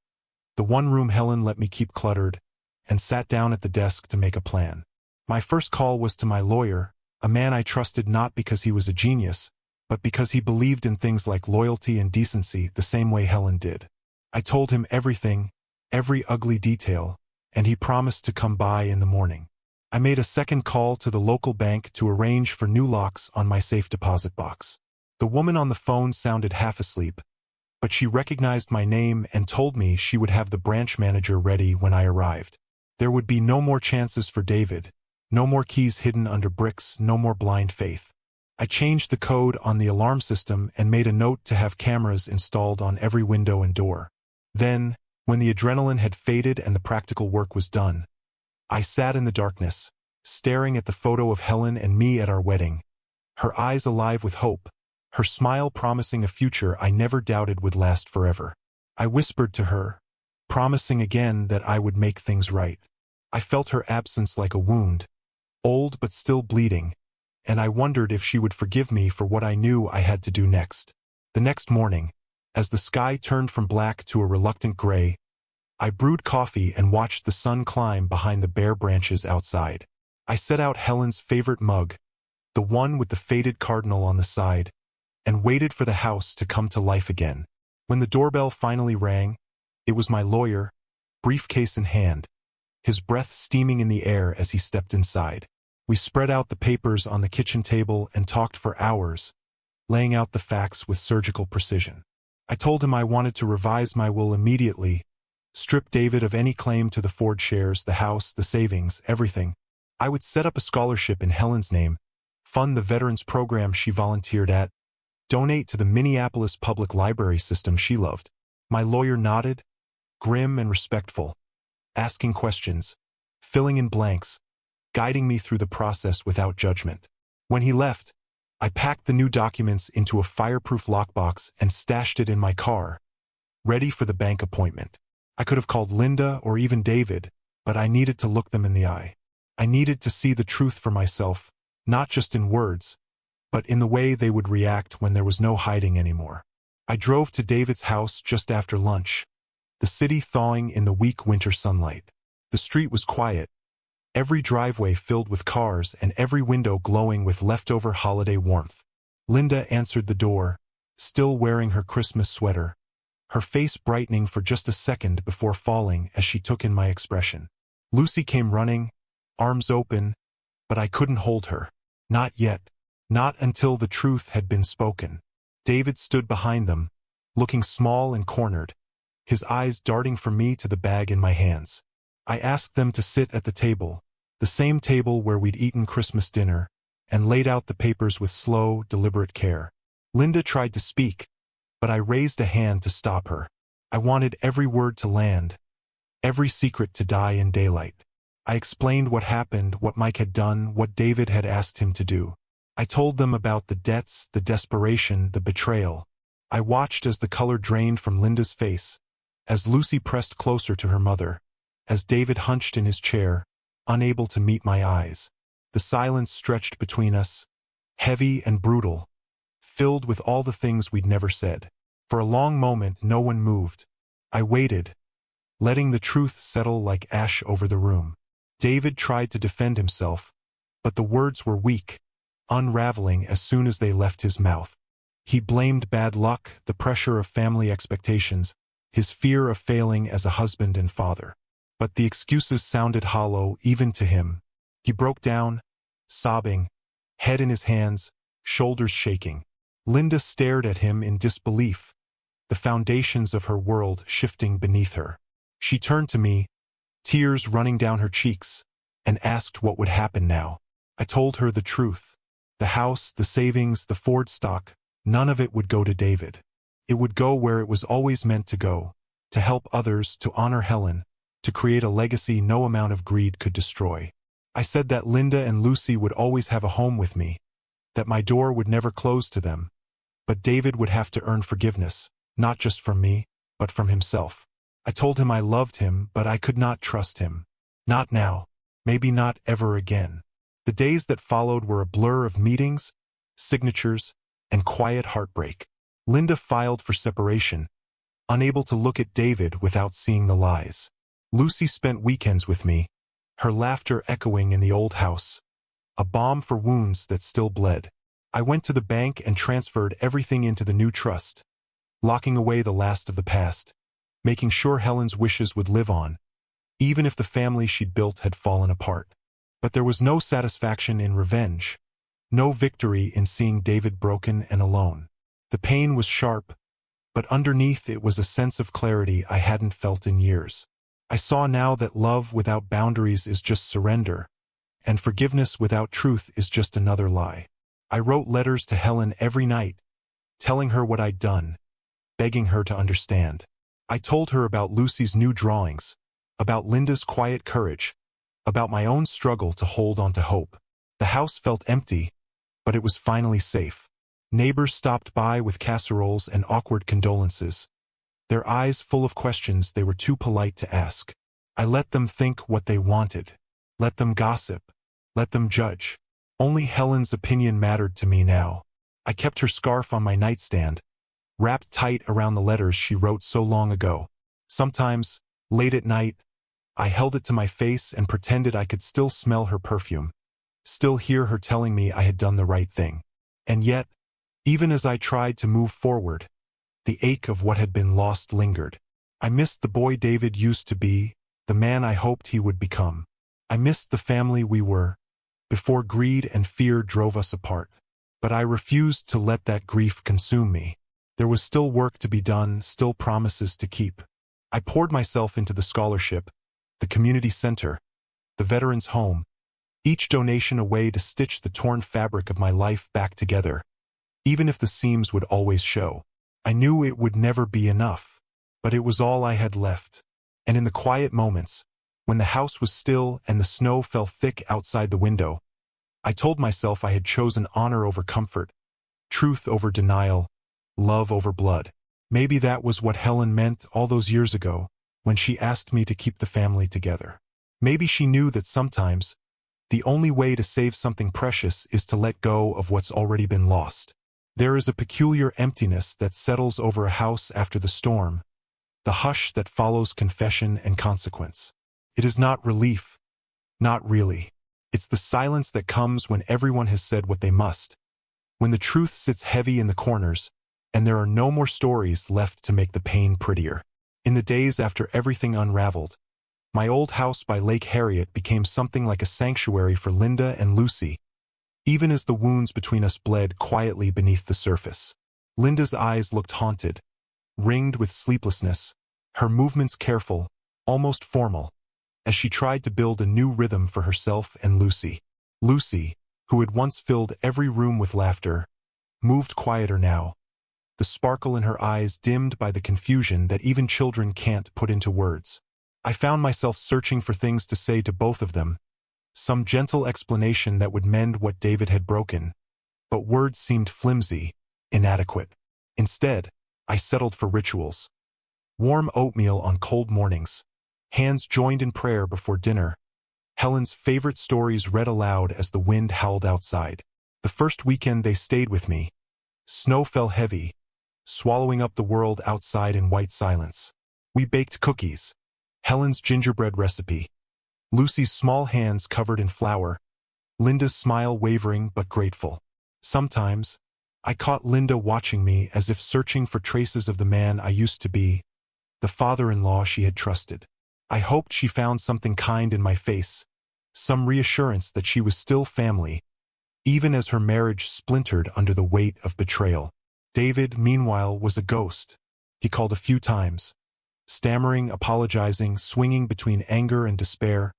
S1: the one room Helen let me keep cluttered, and sat down at the desk to make a plan. My first call was to my lawyer, a man I trusted not because he was a genius, but because he believed in things like loyalty and decency the same way Helen did. I told him everything, every ugly detail, and he promised to come by in the morning. I made a second call to the local bank to arrange for new locks on my safe deposit box. The woman on the phone sounded half asleep, but she recognized my name and told me she would have the branch manager ready when I arrived. There would be no more chances for David, no more keys hidden under bricks, no more blind faith. I changed the code on the alarm system and made a note to have cameras installed on every window and door. Then, when the adrenaline had faded and the practical work was done, I sat in the darkness, staring at the photo of Helen and me at our wedding, her eyes alive with hope, her smile promising a future I never doubted would last forever. I whispered to her, promising again that I would make things right. I felt her absence like a wound, old but still bleeding, and I wondered if she would forgive me for what I knew I had to do next. The next morning, as the sky turned from black to a reluctant gray, I brewed coffee and watched the sun climb behind the bare branches outside. I set out Helen's favorite mug, the one with the faded cardinal on the side, and waited for the house to come to life again. When the doorbell finally rang, it was my lawyer, briefcase in hand, his breath steaming in the air as he stepped inside. We spread out the papers on the kitchen table and talked for hours, laying out the facts with surgical precision. I told him I wanted to revise my will immediately, strip David of any claim to the Ford shares, the house, the savings, everything. I would set up a scholarship in Helen's name, fund the veterans program she volunteered at, donate to the Minneapolis public library system she loved. My lawyer nodded, grim and respectful, asking questions, filling in blanks, guiding me through the process without judgment. When he left, I packed the new documents into a fireproof lockbox and stashed it in my car, ready for the bank appointment. I could have called Linda or even David, but I needed to look them in the eye. I needed to see the truth for myself, not just in words, but in the way they would react when there was no hiding anymore. I drove to David's house just after lunch, the city thawing in the weak winter sunlight. The street was quiet, every driveway filled with cars and every window glowing with leftover holiday warmth. Linda answered the door, still wearing her Christmas sweater, her face brightening for just a second before falling as she took in my expression. Lucy came running, arms open, but I couldn't hold her. Not yet. Not until the truth had been spoken. David stood behind them, looking small and cornered, his eyes darting from me to the bag in my hands. I asked them to sit at the table, the same table where we'd eaten Christmas dinner, and laid out the papers with slow, deliberate care. Linda tried to speak, but I raised a hand to stop her. I wanted every word to land, every secret to die in daylight. I explained what happened, what Mike had done, what David had asked him to do. I told them about the debts, the desperation, the betrayal. I watched as the color drained from Linda's face, as Lucy pressed closer to her mother, as David hunched in his chair, unable to meet my eyes. The silence stretched between us, heavy and brutal, filled with all the things we'd never said. For a long moment, no one moved. I waited, letting the truth settle like ash over the room. David tried to defend himself, but the words were weak, unraveling as soon as they left his mouth. He blamed bad luck, the pressure of family expectations, his fear of failing as a husband and father. But the excuses sounded hollow even to him. He broke down, sobbing, head in his hands, shoulders shaking. Linda stared at him in disbelief, the foundations of her world shifting beneath her. She turned to me, tears running down her cheeks, and asked what would happen now. I told her the truth. The house, the savings, the Ford stock, none of it would go to David. It would go where it was always meant to go, to help others, to honor Helen, to create a legacy no amount of greed could destroy. I said that Linda and Lucy would always have a home with me, that my door would never close to them, but David would have to earn forgiveness, not just from me, but from himself. I told him I loved him, but I could not trust him. Not now, maybe not ever again. The days that followed were a blur of meetings, signatures, and quiet heartbreak. Linda filed for separation, unable to look at David without seeing the lies. Lucy spent weekends with me, her laughter echoing in the old house, a balm for wounds that still bled. I went to the bank and transferred everything into the new trust, locking away the last of the past, making sure Helen's wishes would live on, even if the family she'd built had fallen apart. But there was no satisfaction in revenge, no victory in seeing David broken and alone. The pain was sharp, but underneath it was a sense of clarity I hadn't felt in years. I saw now that love without boundaries is just surrender, and forgiveness without truth is just another lie. I wrote letters to Helen every night, telling her what I'd done, begging her to understand. I told her about Lucy's new drawings, about Linda's quiet courage, about my own struggle to hold on to hope. The house felt empty, but it was finally safe. Neighbors stopped by with casseroles and awkward condolences, their eyes full of questions they were too polite to ask. I let them think what they wanted, let them gossip, let them judge. Only Helen's opinion mattered to me now. I kept her scarf on my nightstand, wrapped tight around the letters she wrote so long ago. Sometimes, late at night, I held it to my face and pretended I could still smell her perfume, still hear her telling me I had done the right thing. And yet, even as I tried to move forward, the ache of what had been lost lingered. I missed the boy David used to be, the man I hoped he would become. I missed the family we were, before greed and fear drove us apart. But I refused to let that grief consume me. There was still work to be done, still promises to keep. I poured myself into the scholarship, the community center, the veterans' home, each donation a way to stitch the torn fabric of my life back together, even if the seams would always show. I knew it would never be enough, but it was all I had left. And in the quiet moments, when the house was still and the snow fell thick outside the window, I told myself I had chosen honor over comfort, truth over denial, love over blood. Maybe that was what Helen meant all those years ago, when she asked me to keep the family together. Maybe she knew that sometimes, the only way to save something precious is to let go of what's already been lost. There is a peculiar emptiness that settles over a house after the storm, the hush that follows confession and consequence. It is not relief, not really. It's the silence that comes when everyone has said what they must, when the truth sits heavy in the corners, and there are no more stories left to make the pain prettier. In the days after everything unraveled, my old house by Lake Harriet became something like a sanctuary for Linda and Lucy, even as the wounds between us bled quietly beneath the surface. Linda's eyes looked haunted, ringed with sleeplessness, her movements careful, almost formal, as she tried to build a new rhythm for herself and Lucy. Lucy, who had once filled every room with laughter, moved quieter now, the sparkle in her eyes dimmed by the confusion that even children can't put into words. I found myself searching for things to say to both of them, some gentle explanation that would mend what David had broken, but words seemed flimsy, inadequate. Instead, I settled for rituals. Warm oatmeal on cold mornings, hands joined in prayer before dinner, Helen's favorite stories read aloud as the wind howled outside. The first weekend they stayed with me, snow fell heavy, swallowing up the world outside in white silence. We baked cookies, Helen's gingerbread recipe, Lucy's small hands covered in flour, Linda's smile wavering but grateful. Sometimes, I caught Linda watching me as if searching for traces of the man I used to be, the father-in-law she had trusted. I hoped she found something kind in my face, some reassurance that she was still family, even as her marriage splintered under the weight of betrayal. David, meanwhile, was a ghost. He called a few times, stammering, apologizing, swinging between anger and despair,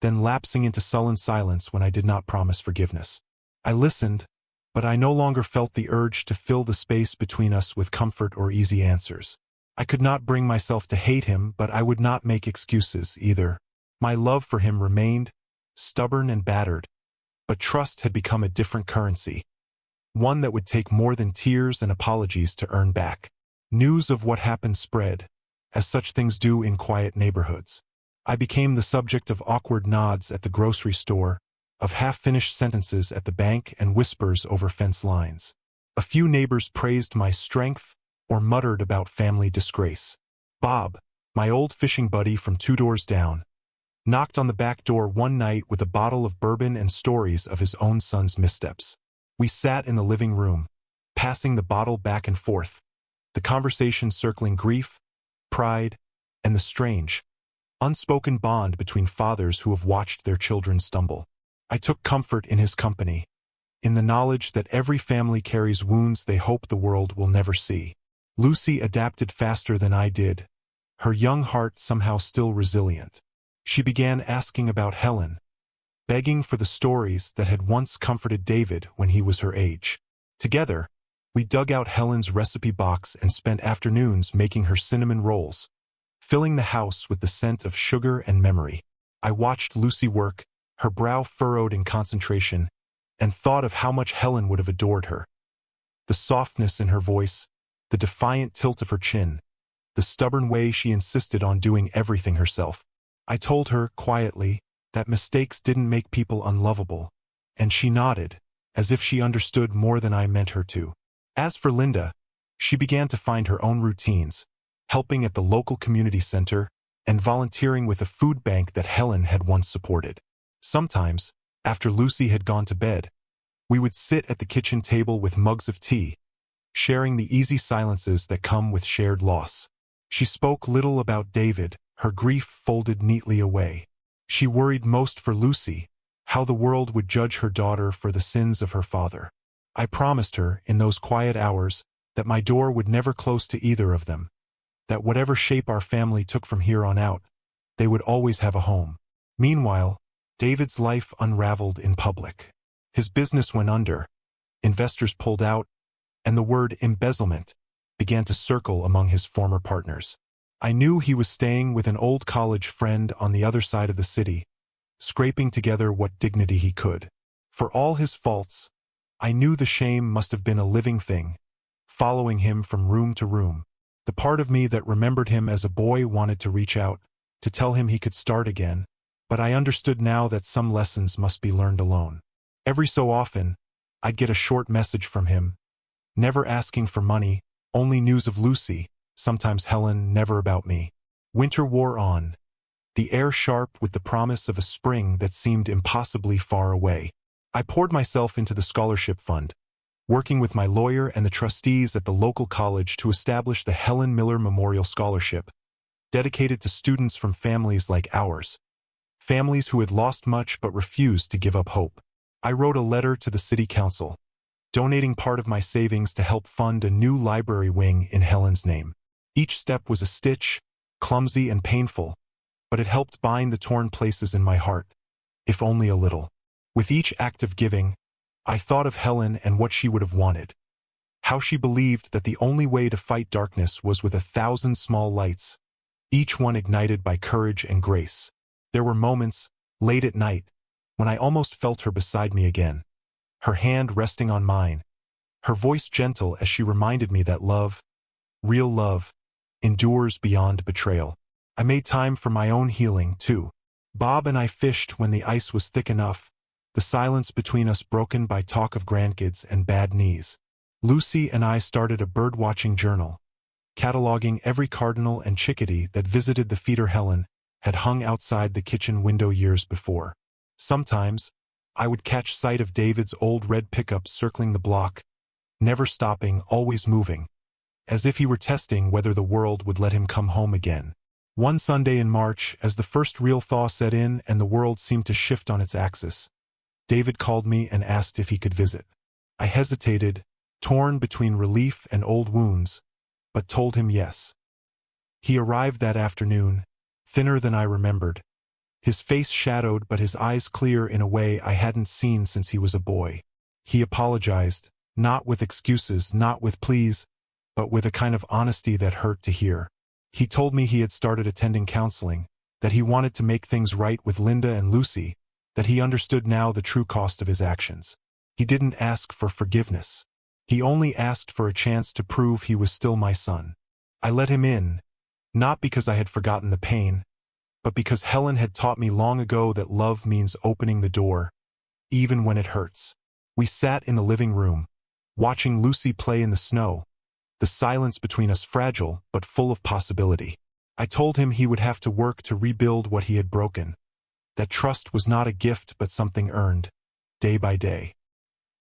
S1: then lapsing into sullen silence when I did not promise forgiveness. I listened, but I no longer felt the urge to fill the space between us with comfort or easy answers. I could not bring myself to hate him, but I would not make excuses either. My love for him remained, stubborn and battered, but trust had become a different currency, one that would take more than tears and apologies to earn back. News of what happened spread, as such things do in quiet neighborhoods. I became the subject of awkward nods at the grocery store, of half-finished sentences at the bank and whispers over fence lines. A few neighbors praised my strength or muttered about family disgrace. Bob, my old fishing buddy from 2 doors down, knocked on the back door one night with a bottle of bourbon and stories of his own son's missteps. We sat in the living room, passing the bottle back and forth, the conversation circling grief, pride, and the strange, unspoken bond between fathers who have watched their children stumble. I took comfort in his company, in the knowledge that every family carries wounds they hope the world will never see. Lucy adapted faster than I did, her young heart somehow still resilient. She began asking about Helen, begging for the stories that had once comforted David when he was her age. Together, we dug out Helen's recipe box and spent afternoons making her cinnamon rolls, filling the house with the scent of sugar and memory. I watched Lucy work, her brow furrowed in concentration, and thought of how much Helen would have adored her. The softness in her voice, the defiant tilt of her chin, the stubborn way she insisted on doing everything herself. I told her, quietly, that mistakes didn't make people unlovable, and she nodded, as if she understood more than I meant her to. As for Linda, she began to find her own routines, helping at the local community center and volunteering with a food bank that Helen had once supported. Sometimes, after Lucy had gone to bed, we would sit at the kitchen table with mugs of tea, sharing the easy silences that come with shared loss. She spoke little about David, her grief folded neatly away. She worried most for Lucy, how the world would judge her daughter for the sins of her father. I promised her, in those quiet hours, that my door would never close to either of them, that whatever shape our family took from here on out, they would always have a home. Meanwhile, David's life unraveled in public. His business went under, investors pulled out, and the word embezzlement began to circle among his former partners. I knew he was staying with an old college friend on the other side of the city, scraping together what dignity he could. For all his faults, I knew the shame must have been a living thing, following him from room to room. The part of me that remembered him as a boy wanted to reach out, to tell him he could start again, but I understood now that some lessons must be learned alone. Every so often, I'd get a short message from him, never asking for money, only news of Lucy, sometimes Helen, never about me. Winter wore on, the air sharp with the promise of a spring that seemed impossibly far away. I poured myself into the scholarship fund, working with my lawyer and the trustees at the local college to establish the Helen Miller Memorial Scholarship, dedicated to students from families like ours, families who had lost much but refused to give up hope. I wrote a letter to the city council, donating part of my savings to help fund a new library wing in Helen's name. Each step was a stitch, clumsy and painful, but it helped bind the torn places in my heart, if only a little. With each act of giving, I thought of Helen and what she would have wanted, how she believed that the only way to fight darkness was with 1,000 small lights, each one ignited by courage and grace. There were moments, late at night, when I almost felt her beside me again, her hand resting on mine, her voice gentle as she reminded me that love, real love, endures beyond betrayal. I made time for my own healing, too. Bob and I fished when the ice was thick enough, the silence between us broken by talk of grandkids and bad knees. Lucy and I started a bird-watching journal, cataloging every cardinal and chickadee that visited the feeder Helen had hung outside the kitchen window years before. Sometimes, I would catch sight of David's old red pickup circling the block, never stopping, always moving, as if he were testing whether the world would let him come home again. One Sunday in March, as the first real thaw set in and the world seemed to shift on its axis, David called me and asked if he could visit. I hesitated, torn between relief and old wounds, but told him yes. He arrived that afternoon, thinner than I remembered, his face shadowed but his eyes clear in a way I hadn't seen since he was a boy. He apologized, not with excuses, not with pleas, but with a kind of honesty that hurt to hear. He told me he had started attending counseling, that he wanted to make things right with Linda and Lucy, that he understood now the true cost of his actions. He didn't ask for forgiveness. He only asked for a chance to prove he was still my son. I let him in, not because I had forgotten the pain, but because Helen had taught me long ago that love means opening the door, even when it hurts. We sat in the living room, watching Lucy play in the snow, the silence between us fragile but full of possibility. I told him he would have to work to rebuild what he had broken, that trust was not a gift but something earned, day by day.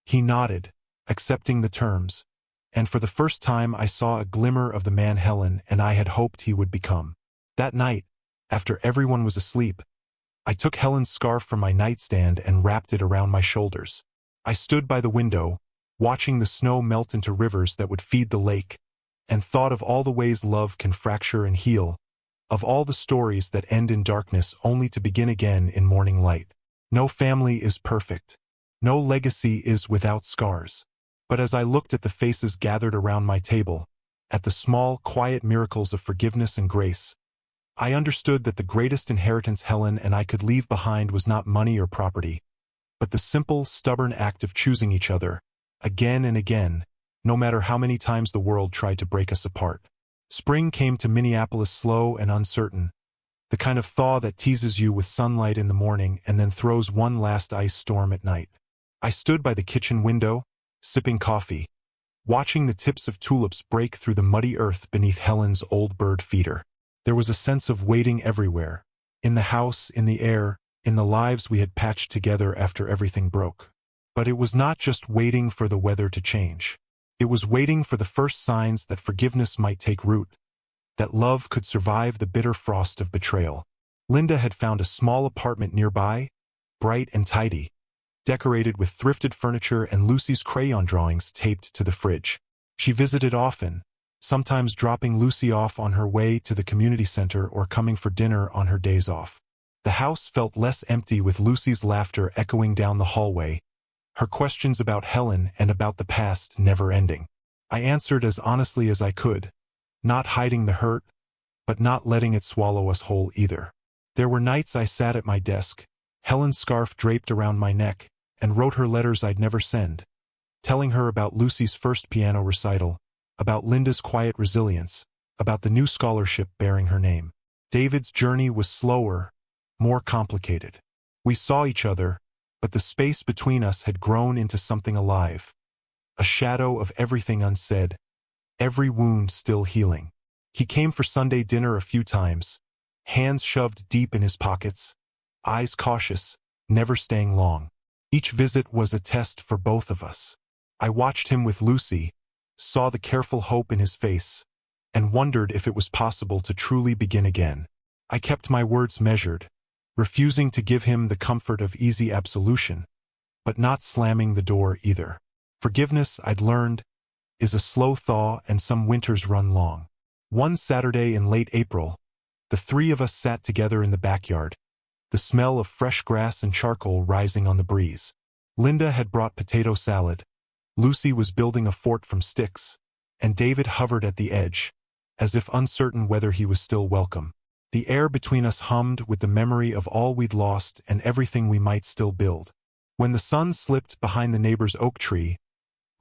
S1: He nodded, accepting the terms, and for the first time I saw a glimmer of the man Helen and I had hoped he would become. That night, after everyone was asleep, I took Helen's scarf from my nightstand and wrapped it around my shoulders. I stood by the window, watching the snow melt into rivers that would feed the lake, and thought of all the ways love can fracture and heal, of all the stories that end in darkness only to begin again in morning light. No family is perfect. No legacy is without scars. But as I looked at the faces gathered around my table, at the small, quiet miracles of forgiveness and grace, I understood that the greatest inheritance Helen and I could leave behind was not money or property, but the simple, stubborn act of choosing each other, again and again, no matter how many times the world tried to break us apart. Spring came to Minneapolis slow and uncertain, the kind of thaw that teases you with sunlight in the morning and then throws one last ice storm at night. I stood by the kitchen window, sipping coffee, watching the tips of tulips break through the muddy earth beneath Helen's old bird feeder. There was a sense of waiting everywhere, in the house, in the air, in the lives we had patched together after everything broke. But it was not just waiting for the weather to change. It was waiting for the first signs that forgiveness might take root, that love could survive the bitter frost of betrayal. Linda had found a small apartment nearby, bright and tidy, decorated with thrifted furniture and Lucy's crayon drawings taped to the fridge. She visited often, sometimes dropping Lucy off on her way to the community center or coming for dinner on her days off. The house felt less empty with Lucy's laughter echoing down the hallway, her questions about Helen and about the past never ending. I answered as honestly as I could, not hiding the hurt, but not letting it swallow us whole either. There were nights I sat at my desk, Helen's scarf draped around my neck, and wrote her letters I'd never send, telling her about Lucy's first piano recital, about Linda's quiet resilience, about the new scholarship bearing her name. David's journey was slower, more complicated. We saw each other, but the space between us had grown into something alive, a shadow of everything unsaid, every wound still healing. He came for Sunday dinner a few times, hands shoved deep in his pockets, eyes cautious, never staying long. Each visit was a test for both of us. I watched him with Lucy, saw the careful hope in his face, and wondered if it was possible to truly begin again. I kept my words measured, refusing to give him the comfort of easy absolution, but not slamming the door either. Forgiveness, I'd learned, is a slow thaw and some winters run long. One Saturday in late April, the three of us sat together in the backyard, the smell of fresh grass and charcoal rising on the breeze. Linda had brought potato salad, Lucy was building a fort from sticks, and David hovered at the edge, as if uncertain whether he was still welcome. The air between us hummed with the memory of all we'd lost and everything we might still build. When the sun slipped behind the neighbor's oak tree,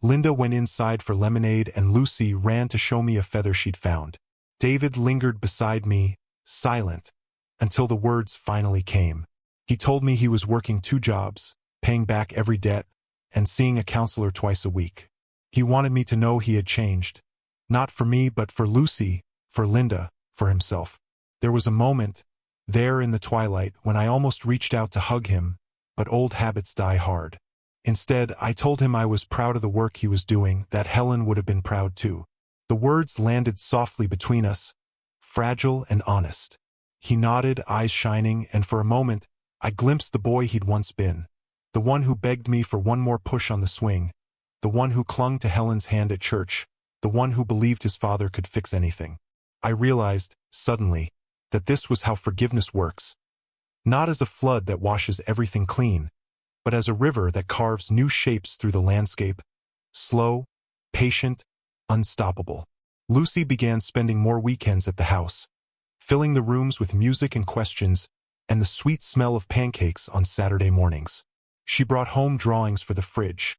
S1: Linda went inside for lemonade and Lucy ran to show me a feather she'd found. David lingered beside me, silent, until the words finally came. He told me he was working 2 jobs, paying back every debt, and seeing a counselor twice a week. He wanted me to know he had changed. Not for me, but for Lucy, for Linda, for himself. There was a moment, there in the twilight, when I almost reached out to hug him, but old habits die hard. Instead, I told him I was proud of the work he was doing, that Helen would have been proud too. The words landed softly between us, fragile and honest. He nodded, eyes shining, and for a moment, I glimpsed the boy he'd once been. The one who begged me for one more push on the swing. The one who clung to Helen's hand at church. The one who believed his father could fix anything. I realized, suddenly, that this was how forgiveness works. Not as a flood that washes everything clean, but as a river that carves new shapes through the landscape. Slow, patient, unstoppable. Lucy began spending more weekends at the house, filling the rooms with music and questions, and the sweet smell of pancakes on Saturday mornings. She brought home drawings for the fridge,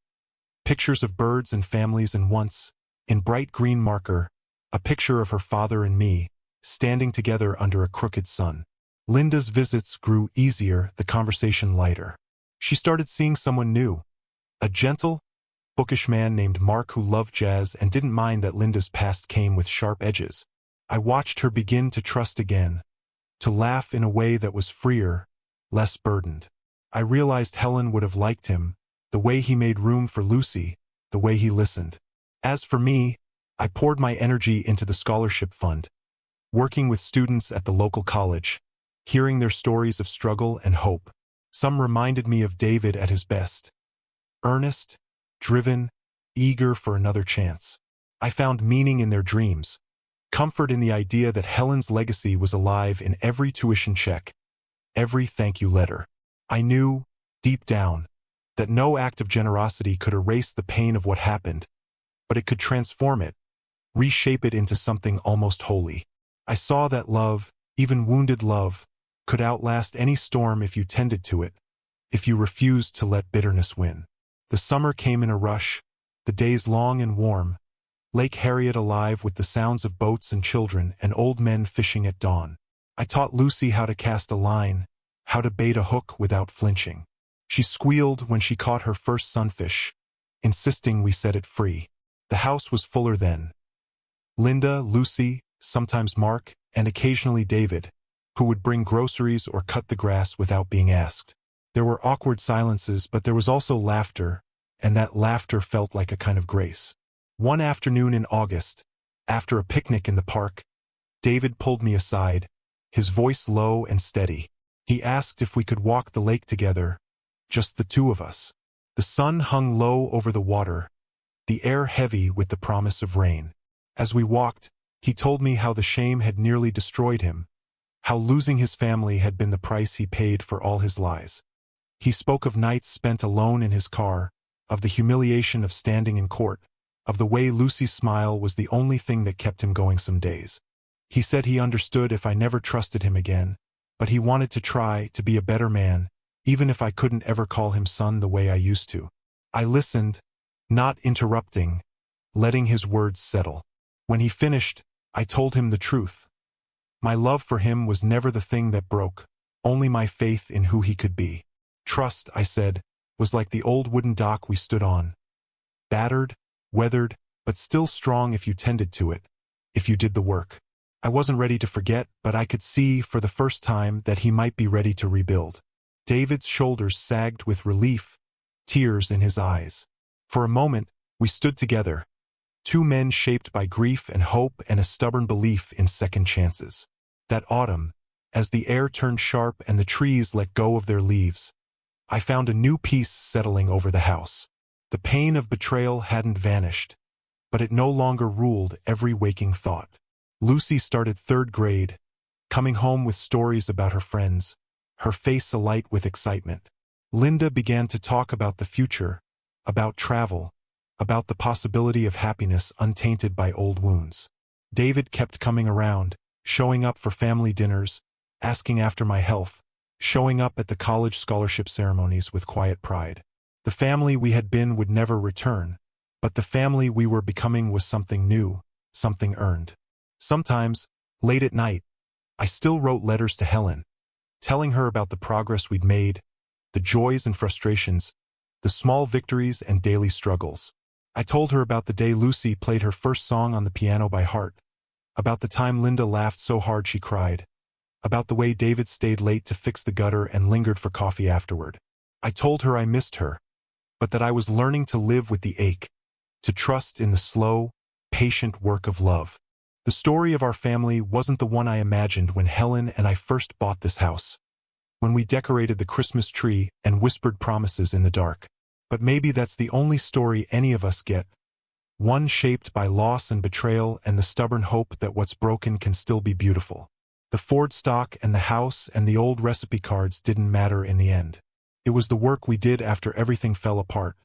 S1: pictures of birds and families, and once, in bright green marker, a picture of her father and me, standing together under a crooked sun. Linda's visits grew easier, the conversation lighter. She started seeing someone new, a gentle, bookish man named Mark who loved jazz and didn't mind that Linda's past came with sharp edges. I watched her begin to trust again, to laugh in a way that was freer, less burdened. I realized Helen would have liked him, the way he made room for Lucy, the way he listened. As for me, I poured my energy into the scholarship fund, working with students at the local college, hearing their stories of struggle and hope. Some reminded me of David at his best. Earnest, driven, eager for another chance. I found meaning in their dreams, comfort in the idea that Helen's legacy was alive in every tuition check, every thank you letter. I knew, deep down, that no act of generosity could erase the pain of what happened, but it could transform it, reshape it into something almost holy. I saw that love, even wounded love, could outlast any storm if you tended to it, if you refused to let bitterness win. The summer came in a rush, the days long and warm, Lake Harriet alive with the sounds of boats and children and old men fishing at dawn. I taught Lucy how to cast a line, how to bait a hook without flinching. She squealed when she caught her first sunfish, insisting we set it free. The house was fuller then. Linda, Lucy, sometimes Mark, and occasionally David, who would bring groceries or cut the grass without being asked. There were awkward silences, but there was also laughter, and that laughter felt like a kind of grace. One afternoon in August, after a picnic in the park, David pulled me aside, his voice low and steady. He asked if we could walk the lake together, just the two of us. The sun hung low over the water, the air heavy with the promise of rain. As we walked, he told me how the shame had nearly destroyed him, how losing his family had been the price he paid for all his lies. He spoke of nights spent alone in his car, of the humiliation of standing in court, of the way Lucy's smile was the only thing that kept him going some days. He said he understood if I never trusted him again, but he wanted to try to be a better man, even if I couldn't ever call him son the way I used to. I listened, not interrupting, letting his words settle. When he finished, I told him the truth. My love for him was never the thing that broke, only my faith in who he could be. Trust, I said, was like the old wooden dock we stood on. Battered, weathered, but still strong if you tended to it, if you did the work. I wasn't ready to forget, but I could see, for the first time, that he might be ready to rebuild. David's shoulders sagged with relief, tears in his eyes. For a moment, we stood together, two men shaped by grief and hope and a stubborn belief in second chances. That autumn, as the air turned sharp and the trees let go of their leaves, I found a new peace settling over the house. The pain of betrayal hadn't vanished, but it no longer ruled every waking thought. Lucy started 3rd grade, coming home with stories about her friends, her face alight with excitement. Linda began to talk about the future, about travel, about the possibility of happiness untainted by old wounds. David kept coming around, showing up for family dinners, asking after my health, showing up at the college scholarship ceremonies with quiet pride. The family we had been would never return, but the family we were becoming was something new, something earned. Sometimes, late at night, I still wrote letters to Helen, telling her about the progress we'd made, the joys and frustrations, the small victories and daily struggles. I told her about the day Lucy played her first song on the piano by heart, about the time Linda laughed so hard she cried, about the way David stayed late to fix the gutter and lingered for coffee afterward. I told her I missed her, but that I was learning to live with the ache, to trust in the slow, patient work of love. The story of our family wasn't the one I imagined when Helen and I first bought this house, when we decorated the Christmas tree and whispered promises in the dark. But maybe that's the only story any of us get, one shaped by loss and betrayal and the stubborn hope that what's broken can still be beautiful. The Ford stock and the house and the old recipe cards didn't matter in the end. It was the work we did after everything fell apart,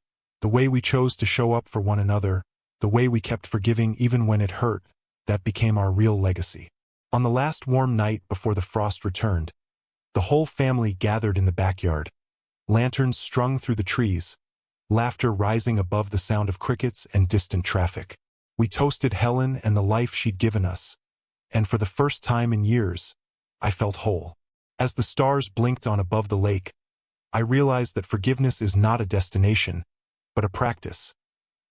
S1: the way we chose to show up for one another, the way we kept forgiving even when it hurt, that became our real legacy. On the last warm night before the frost returned, the whole family gathered in the backyard, lanterns strung through the trees, laughter rising above the sound of crickets and distant traffic. We toasted Helen and the life she'd given us, and for the first time in years, I felt whole. As the stars blinked on above the lake, I realized that forgiveness is not a destination, but a practice.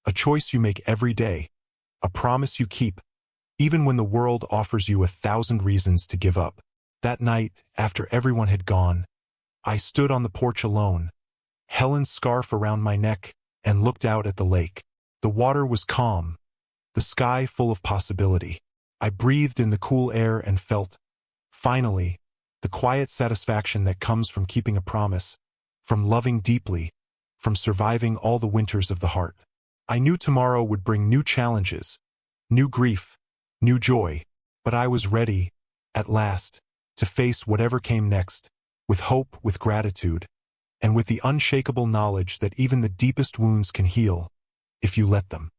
S1: A choice you make every day, a promise you keep, even when the world offers you 1,000 reasons to give up. That night, after everyone had gone, I stood on the porch alone, Helen's scarf around my neck, and looked out at the lake. The water was calm, the sky full of possibility. I breathed in the cool air and felt, finally, the quiet satisfaction that comes from keeping a promise, from loving deeply, from surviving all the winters of the heart. I knew tomorrow would bring new challenges, new grief, new joy, but I was ready, at last, to face whatever came next, with hope, with gratitude, and with the unshakable knowledge that even the deepest wounds can heal, if you let them.